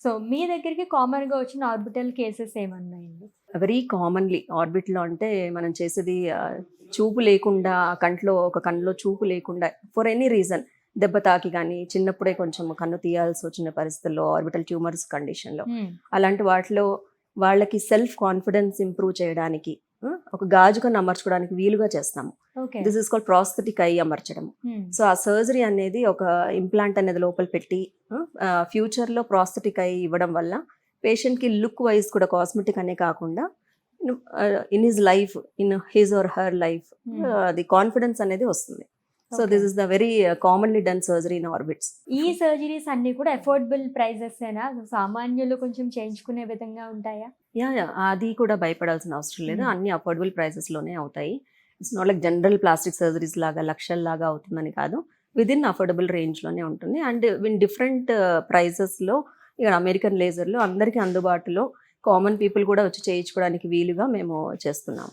So మీ దగ్గరికి కామన్‌గా వచ్చిన ఆర్బిటల్ కేసెస్ ఏమన్నాయండి? వెరీ కామన్‌లీ ఆర్బిట్‌లో అంటే మనం చేసేది చూపు లేకుండా కంట్లో ఒక కన్నులో చూపు లేకుండా ఫర్ ఎనీ రీజన్ దెబ్బ తాకి గానీ, చిన్నప్పుడే కొంచెం కన్ను తీయాల్సొచ్చిన పరిస్థితుల్లో ఆర్బిటల్ ట్యూమర్స్ కండిషన్‌లో హ్మ్. అలాంటి వాటిలో వాళ్ళకి సెల్ఫ్ కాన్ఫిడెన్స్ ఇంప్రూవ్ చేయడానికి ఒక గాజు కన్ను అమర్చుకోవడానికి వీలుగా చేస్తాము. Okay. This is called prosthetic I అమర్చడం. హ్మ్. సో ఆ సర్జరీ అనేది ఒక ఇంప్లాంట్ అనేది లోపల పెట్టి ఫ్యూచర్‌లో ప్రాస్థెటిక్ ఐ ఇవ్వడం వల్ల పేషెంట్‌కి లుక్ వైజ్ కూడా కాస్మెటిక్ అనే కాకుండా in his life, in his or her life హ్మ్. అది కాన్ఫిడెన్స్ అనేది వస్తుంది. So okay. This is the very commonly done surgery in orbits. ఈ సర్జరీస్ అన్నీ కూడా అఫోర్డబుల్ ప్రైజెసేనా? సామాన్యులు కొంచెం చేయించుకునే విధంగా ఉంటాయా? యాహ్! అది కూడా భయపడాల్సిన అవసరం లేదు. హ్మ్. అన్నీ అఫోర్డబుల్ ప్రైసెస్‌లోనే అవుతాయి. It's not like general plastic surgeries లాగా లక్షల్లాగా అవుతుందని కాదు. వితిన్ అఫోర్డబుల్ రేంజ్‌లోనే ఉంటుంది. అండ్ ఇన్ డిఫరెంట్ ప్రైసెస్‌లో ఇక్కడ అమెరికన్ లేజర్‌లో అందరికీ అందుబాటులో కామన్ పీపుల్ కూడా వచ్చి చేయించుకోవడానికి వీలుగా మేము చేస్తున్నాం.